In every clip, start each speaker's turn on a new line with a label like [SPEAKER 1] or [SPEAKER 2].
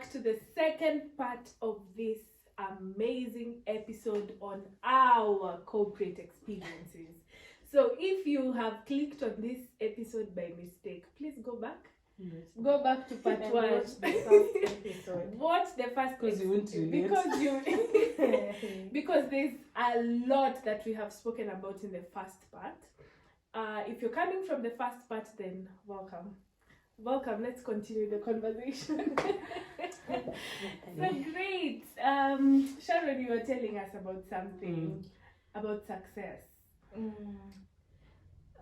[SPEAKER 1] back to the second part of this amazing episode on our corporate experiences. So if you have clicked on this episode by mistake, please go back.
[SPEAKER 2] Yes.
[SPEAKER 1] Go back to part
[SPEAKER 3] And
[SPEAKER 1] one.
[SPEAKER 3] watch the first episode.
[SPEAKER 1] Watch the first
[SPEAKER 2] Because you won't relate.
[SPEAKER 1] because there's a lot that we have spoken about in the first part. If you're coming from the first part, then welcome. Let's continue the conversation. So great. Sharon, you were telling us about something about success.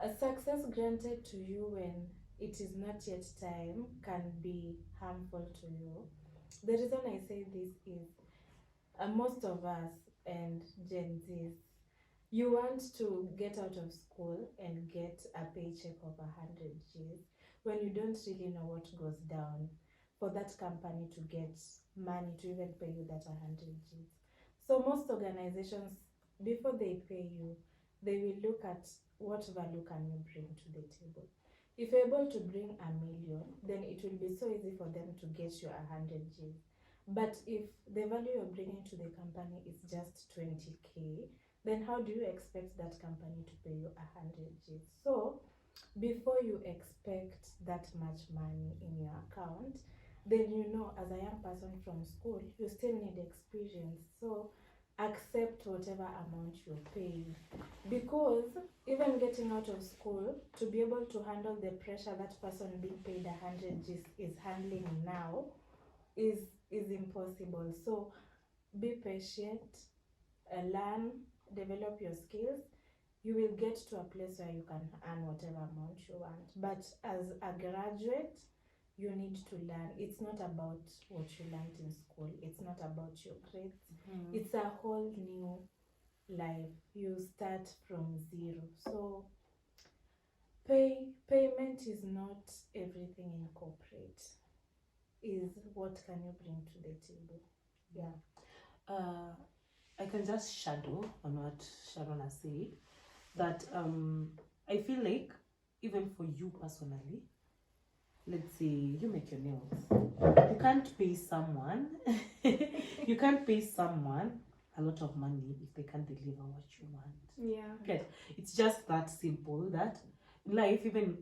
[SPEAKER 3] A success granted to you when it is not yet time can be harmful to you. The reason I say this is most of us and Gen Zs, you want to get out of school and get a paycheck of 100 Gs when you don't really know what goes down for that company to get money to even pay you that 100 Gs. So most organizations, before they pay you, they will look at what value can you bring to the table. If you're able to bring 1 million, then it will be so easy for them to get you 100 Gs. But if the value you're bringing to the company is just 20K, then how do you expect that company to pay you 100 Gs? So before you expect that much money in your account, then you know, as a young person from school, you still need experience. So accept whatever amount you're paying, because even getting out of school, to be able to handle the pressure that person being paid 100 Gs is handling now is impossible. So be patient, learn, develop your skills. You will get to a place where you can earn whatever amount you want. But as a graduate, you need to learn. It's not about what you learned in school. It's not about your grades. It's a whole new life. You start from zero. So payment is not everything in corporate. Is what can you bring to the table? Yeah.
[SPEAKER 2] I can just shadow on what Sharon has said. That I feel like even for you personally, let's say you make your nails, you can't pay someone a lot of money if they can't deliver what you want.
[SPEAKER 1] Yeah.
[SPEAKER 2] Okay, it's just that simple. That in life, even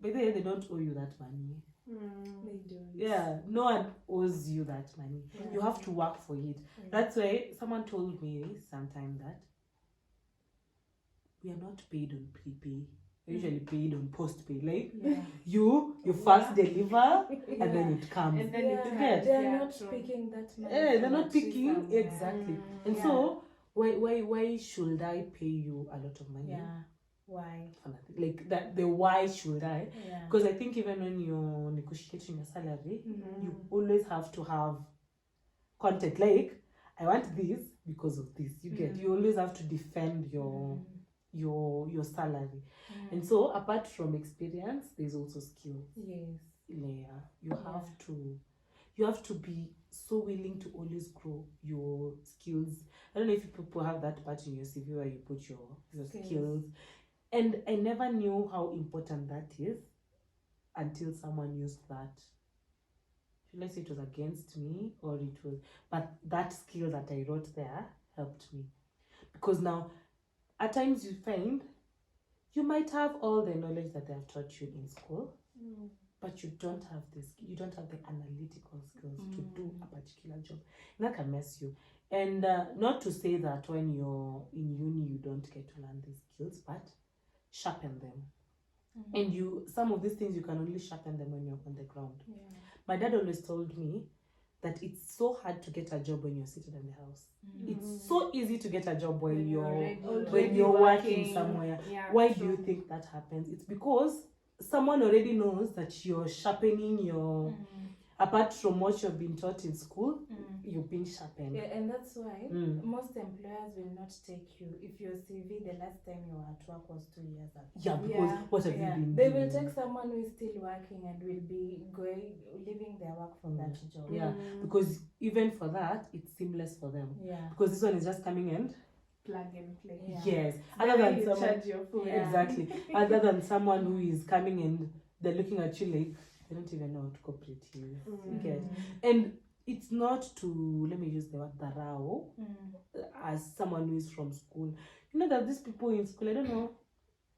[SPEAKER 2] by the way, they don't owe you that money.
[SPEAKER 3] They don't.
[SPEAKER 2] Yeah, no one owes you that money.
[SPEAKER 3] Yeah.
[SPEAKER 2] You have to work for it.
[SPEAKER 3] Yeah.
[SPEAKER 2] That's why someone told me sometime that we are not paid on prepay. We're usually paid on postpay. Like
[SPEAKER 3] Yeah.
[SPEAKER 2] you first deliver and then it comes.
[SPEAKER 1] And then
[SPEAKER 3] Yeah,
[SPEAKER 1] it
[SPEAKER 2] get.
[SPEAKER 3] they're
[SPEAKER 1] yeah,
[SPEAKER 3] not
[SPEAKER 1] true.
[SPEAKER 3] picking that money.
[SPEAKER 2] They're
[SPEAKER 3] from
[SPEAKER 2] not
[SPEAKER 3] a tree
[SPEAKER 2] picking
[SPEAKER 3] somewhere.
[SPEAKER 2] exactly. And
[SPEAKER 3] Yeah.
[SPEAKER 2] so why should I pay you a lot of money?
[SPEAKER 3] Yeah. Why?
[SPEAKER 2] For nothing? Like that, the why should I?
[SPEAKER 3] Yeah.
[SPEAKER 2] Because I think even when you're negotiating your salary, you always have to have content. Like, I want this because of this. You get. You always have to defend your salary. And so apart from experience, there's also skills.
[SPEAKER 3] Yes.
[SPEAKER 2] Layer. You have to be so willing to always grow your skills. I don't know if people have that part in your CV where you put your skills. And I never knew how important that is until someone used that. Should I say it was against me or it was, but that skill that I wrote there helped me. Because now, at times you find you might have all the knowledge that they have taught you in school, but you don't have the analytical skills to do a particular job. And that can mess you. And not to say that when you're in uni you don't get to learn these skills, but sharpen them. And some of these things you can only sharpen them when you're on the ground.
[SPEAKER 3] Yeah.
[SPEAKER 2] My dad always told me that it's so hard to get a job when you're seated in the house. It's so easy to get a job when you're working somewhere.
[SPEAKER 1] Yeah,
[SPEAKER 2] Why
[SPEAKER 1] true.
[SPEAKER 2] do you think that happens? It's because someone already knows that you're sharpening your apart from what you've been taught in school, you're being sharpened.
[SPEAKER 3] Yeah, and that's why most employers will not take you if your CV the last time you were at work was 2 years ago.
[SPEAKER 2] Yeah, because what have you been
[SPEAKER 3] They
[SPEAKER 2] doing?
[SPEAKER 3] will take someone who is still working and will be leaving their work for that job.
[SPEAKER 2] Yeah, because even for that, it's seamless for them.
[SPEAKER 3] Yeah.
[SPEAKER 2] Because this one is just coming in.
[SPEAKER 1] Plug and play.
[SPEAKER 3] Yeah.
[SPEAKER 2] Yes.
[SPEAKER 1] Other
[SPEAKER 2] Other
[SPEAKER 1] than
[SPEAKER 2] than
[SPEAKER 1] you
[SPEAKER 2] someone,
[SPEAKER 1] charge your phone.
[SPEAKER 3] Yeah.
[SPEAKER 2] exactly. Other than someone who is coming in, they're looking at you like they don't even know how to cooperate you. You get. And it's not to, let me use the word dharau, as someone who is from school. You know that these people in school, I don't know,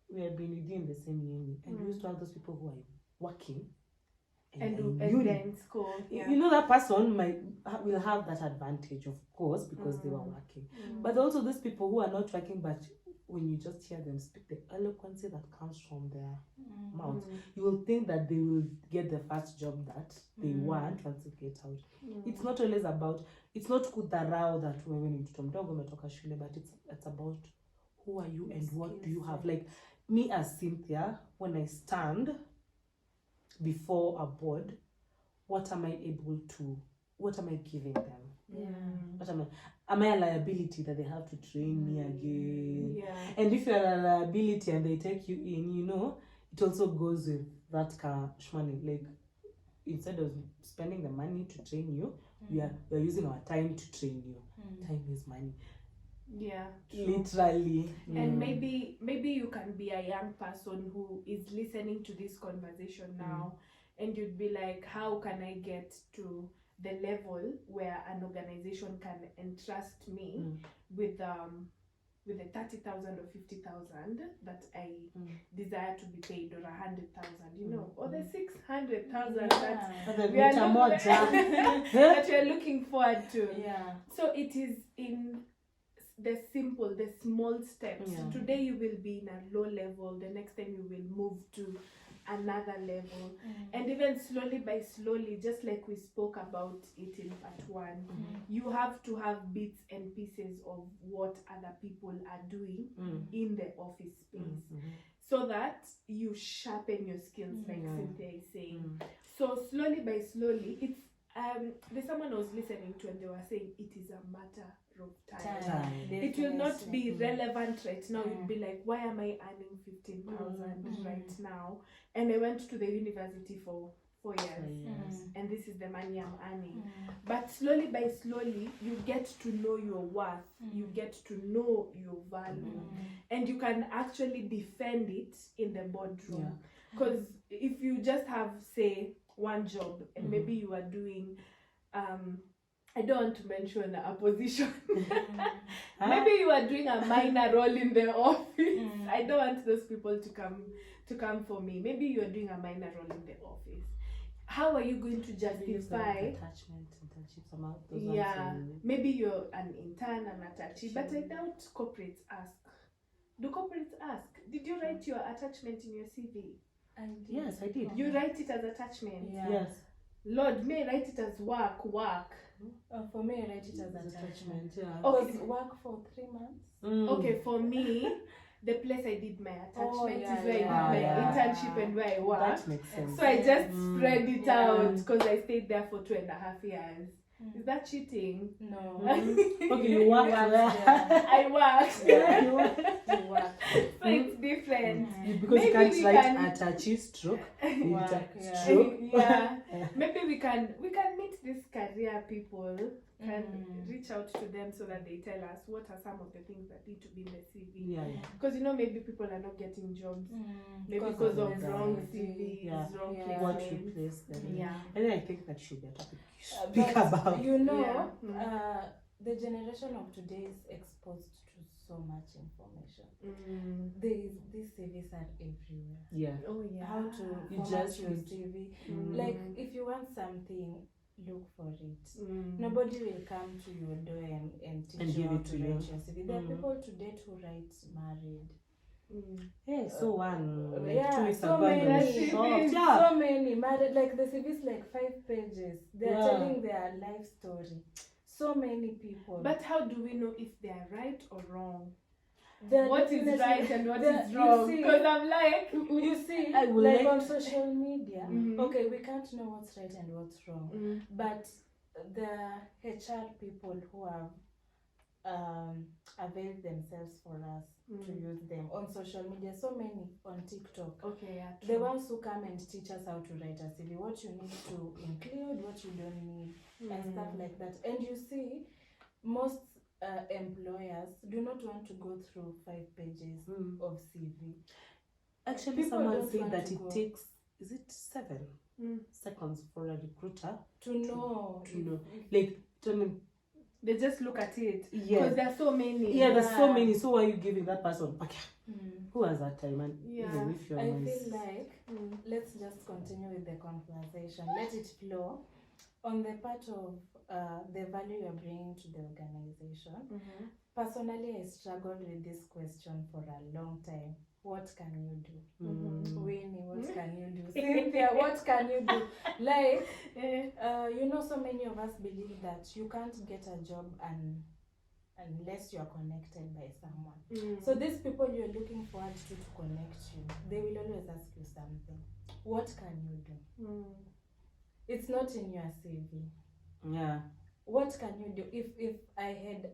[SPEAKER 2] we have been with you in the same uni, and we used to have those people who are working
[SPEAKER 1] And
[SPEAKER 2] in
[SPEAKER 1] and
[SPEAKER 2] uni.
[SPEAKER 1] then school. Yeah.
[SPEAKER 2] You know, that person will have that advantage, of course, because they were working. But also these people who are not working, but when you just hear them speak, the eloquence that comes from their mouth, you will think that they will get the first job that they want once they get out. It's not always about, it's not kudharau that wewe ni mtoto mdogo umetoka shule, but it's about who are you and what do you have. Like me as Cynthia, when I stand before a board, what am I giving them? What am I a liability that they have to train me again?
[SPEAKER 1] Yeah.
[SPEAKER 2] And if you're a liability and they take you in, you know, it also goes with that cash money. Like, instead of spending the money to train you, we are using our time to train you. Time is money.
[SPEAKER 1] Yeah. True.
[SPEAKER 2] Literally.
[SPEAKER 1] And maybe you can be a young person who is listening to this conversation now, and you'd be like, how can I get to the level where an organization can entrust me with the 30,000 or 50,000 that I desire to be paid, or 100,000, you know, or the 600,000 that we are that we are looking forward to.
[SPEAKER 3] Yeah.
[SPEAKER 1] So it is in the small steps. Today you will be in a low level, the next time you will move to another level, and even slowly by slowly, just like we spoke about it in part 1, you have to have bits and pieces of what other people are doing in the office space, so that you sharpen your skills, like Cynthia is saying. So slowly by slowly, it's there's someone I was listening to, and they were saying it is a matter of time. It will not be relevant right now. You'll be like, why am I earning 15,000 right now? And I went to the university for 4 years, and this is the money I'm earning. But slowly by slowly, you get to know your worth, you get to know your value, and you can actually defend it in the boardroom. Because if you just have, say, one job, and maybe you are doing I don't want to mention a position. Maybe you are doing a minor role in the office. I don't want those people to come for me. Maybe you are doing a minor role in the office. How are you going to justify maybe you're an intern, an attachee, but I doubt corporates ask. Do corporates ask? Did you write your attachment in your CV?
[SPEAKER 2] Yes, I did.
[SPEAKER 1] You write it as attachment?
[SPEAKER 2] Yes.
[SPEAKER 1] Lord, may I write it as work.
[SPEAKER 3] For me, I write it as attachment.
[SPEAKER 1] Okay.
[SPEAKER 3] Work for 3 months.
[SPEAKER 1] Okay, for me, the place I did my attachment is where
[SPEAKER 3] I
[SPEAKER 1] I did my
[SPEAKER 3] did
[SPEAKER 1] internship and where I work.
[SPEAKER 2] That makes sense.
[SPEAKER 1] So I just spread it out because I stayed there for 2.5 years. Is that cheating?
[SPEAKER 3] No.
[SPEAKER 2] Okay, you work there.
[SPEAKER 1] I worked.
[SPEAKER 2] You work.
[SPEAKER 1] So it's different.
[SPEAKER 2] Because
[SPEAKER 1] Maybe
[SPEAKER 2] you can't
[SPEAKER 1] we
[SPEAKER 2] write
[SPEAKER 1] can-
[SPEAKER 2] attachee stroke.
[SPEAKER 3] Work,
[SPEAKER 2] Stroke.
[SPEAKER 1] Yeah. Maybe we can meet these career people and reach out to them so that they tell us what are some of the things that need to be in the CV.
[SPEAKER 2] Yeah.
[SPEAKER 1] Because maybe people are not getting jobs. Maybe
[SPEAKER 3] Because
[SPEAKER 1] because
[SPEAKER 3] of
[SPEAKER 1] of
[SPEAKER 3] the
[SPEAKER 1] wrong
[SPEAKER 3] CV.
[SPEAKER 1] CVs, wrong
[SPEAKER 2] What
[SPEAKER 1] placements.
[SPEAKER 2] replace them?
[SPEAKER 1] Yeah.
[SPEAKER 2] And then I think that should be a topic you speak about.
[SPEAKER 3] You know,
[SPEAKER 1] Yeah.
[SPEAKER 3] the generation of today is exposed to so much information. These CVs are everywhere.
[SPEAKER 2] Yeah.
[SPEAKER 1] Oh yeah.
[SPEAKER 3] How to
[SPEAKER 2] You
[SPEAKER 3] format
[SPEAKER 2] just
[SPEAKER 3] your
[SPEAKER 2] need-
[SPEAKER 3] CV.
[SPEAKER 2] Mm.
[SPEAKER 3] Like, if you want something, look for it. Nobody will come to your door and teach
[SPEAKER 2] And
[SPEAKER 3] you
[SPEAKER 2] give
[SPEAKER 3] how
[SPEAKER 2] it
[SPEAKER 3] to
[SPEAKER 2] to you.
[SPEAKER 3] write your CV. There are people to date who write married.
[SPEAKER 2] Yeah, so one like
[SPEAKER 3] Yeah,
[SPEAKER 2] 2 weeks
[SPEAKER 3] so
[SPEAKER 2] ago in the
[SPEAKER 3] many.
[SPEAKER 2] shop. Yeah.
[SPEAKER 3] So many married, like the CV is like 5 pages. They're
[SPEAKER 2] Yeah.
[SPEAKER 3] telling their life story. So many people.
[SPEAKER 1] But how do we know if they are right or wrong?
[SPEAKER 3] They're
[SPEAKER 1] What is
[SPEAKER 3] definitely-
[SPEAKER 1] right and what
[SPEAKER 3] they're-
[SPEAKER 1] is
[SPEAKER 3] you
[SPEAKER 1] wrong?
[SPEAKER 3] see-
[SPEAKER 1] Because I'm like,
[SPEAKER 3] You see,
[SPEAKER 2] I will
[SPEAKER 3] like
[SPEAKER 2] let-
[SPEAKER 3] on social media,
[SPEAKER 1] Mhm.
[SPEAKER 3] okay, we can't know what's right and what's wrong. But the HR people who have availed themselves for us to use them on social media, so many on TikTok.
[SPEAKER 1] Okay, yeah.
[SPEAKER 3] The ones who come and teach us how to write a CV, what you need to include, what you don't need, and stuff like that. And you see, most employers do not want to go through 5 pages of CV.
[SPEAKER 2] Actually,
[SPEAKER 3] People
[SPEAKER 2] someone
[SPEAKER 3] don't
[SPEAKER 2] said
[SPEAKER 3] want
[SPEAKER 2] that
[SPEAKER 3] to
[SPEAKER 2] it
[SPEAKER 3] go.
[SPEAKER 2] takes, is it 7 seconds for a recruiter
[SPEAKER 3] to know.
[SPEAKER 2] to know. Like, tell me,
[SPEAKER 1] They just look at it.
[SPEAKER 2] yeah,
[SPEAKER 1] Because there are so many.
[SPEAKER 2] yeah, there's so
[SPEAKER 3] Yeah.
[SPEAKER 2] many. So why are you giving that person? Okay,
[SPEAKER 3] Mm.
[SPEAKER 2] who has that time? And
[SPEAKER 1] Yeah.
[SPEAKER 2] even if you're
[SPEAKER 3] I
[SPEAKER 2] nice,
[SPEAKER 3] feel like let's just continue with the conversation. Let it flow. On the part of the value you're bringing to the organization, personally, I struggled with this question for a long time. What can you do? Winnie, what can you do? Cynthia, what can you do? Like, so many of us believe that you can't get a job unless you're connected by someone. So these people you're looking forward to connect you, they will always ask you something. What can you do? It's not in your CV.
[SPEAKER 2] yeah,
[SPEAKER 3] What can you do? If I had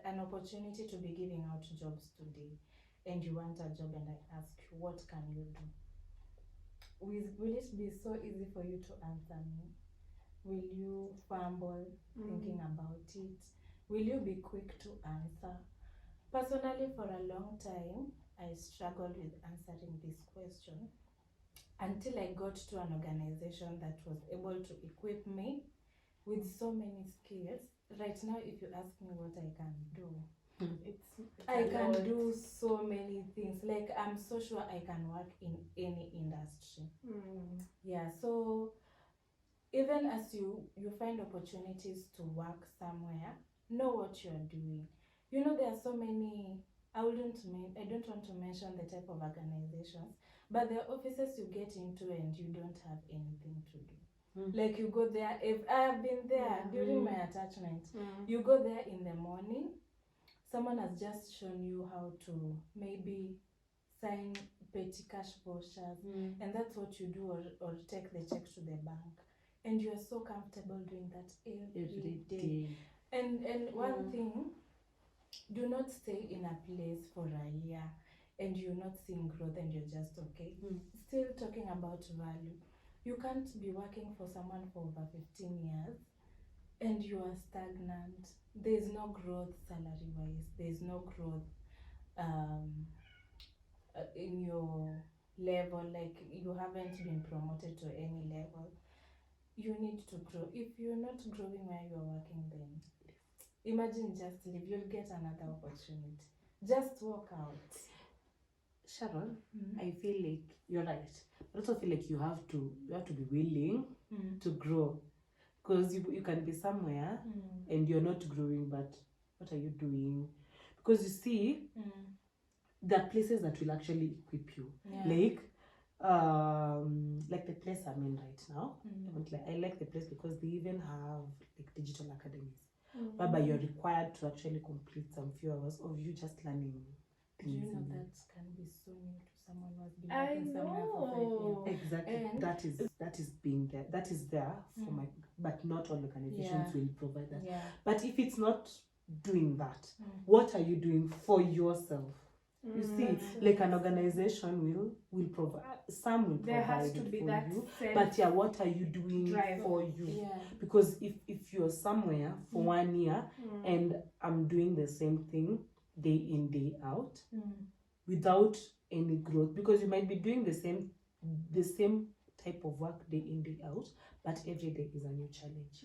[SPEAKER 3] an opportunity to be giving out jobs today, and you want a job, and I ask you, what can you do? Will it be so easy for you to answer me? Will you fumble thinking about it? Will you be quick to answer? Personally, for a long time, I struggled with answering this question until I got to an organization that was able to equip me with so many skills. Right now, if you ask me what I can do, I can do so many things. Like, I'm so sure I can work in any industry. Yeah, so even as you find opportunities to work somewhere, know what you're doing. There are so many, I don't want to mention the type of organizations, but there are offices you get into and you don't have anything to do. Like, you go there, if I have been there during my attachment, you go there in the morning, someone has just shown you how to maybe sign petty cash vouchers, and that's what you do, or take the check to the bank, and you are so comfortable doing that every day. And one thing, do not stay in a place for a year and you're not seeing growth and you're just okay. Still talking about value. You can't be working for someone for over 15 years and you are stagnant. There's no growth salary-wise. There's no growth in your level. Like, you haven't been promoted to any level. You need to grow. If you're not growing where you're working, then imagine just leave. You'll get another opportunity. Just walk out.
[SPEAKER 2] Sharon, I feel like you're right. I also feel like you have to be willing to grow, because you can be somewhere and you're not growing, but what are you doing? Because you see, there are places that will actually equip you. Like the place I'm in right now. I like the place because they even have like digital academies, whereby you're required to actually complete some few hours of you just learning
[SPEAKER 3] Do you
[SPEAKER 2] things.
[SPEAKER 3] know that can be so new to someone who has been working somewhere for 5 years?
[SPEAKER 2] Exactly.
[SPEAKER 3] And
[SPEAKER 2] that is being there. That is there for my, but not all organizations will provide that.
[SPEAKER 3] Yeah.
[SPEAKER 2] But if it's not doing that, what are you doing for yourself? You see, like an organization will provide, some will
[SPEAKER 1] There
[SPEAKER 2] provide
[SPEAKER 1] has to
[SPEAKER 2] it
[SPEAKER 1] be
[SPEAKER 2] for
[SPEAKER 1] that
[SPEAKER 2] you,
[SPEAKER 1] self
[SPEAKER 2] but yeah, what are you doing
[SPEAKER 1] drive.
[SPEAKER 2] for you?
[SPEAKER 3] Yeah.
[SPEAKER 2] Because if you're somewhere for 1 year and I'm doing the same thing day in, day out, without any growth, because you might be doing the same type of work day in, day out, but every day is a new challenge.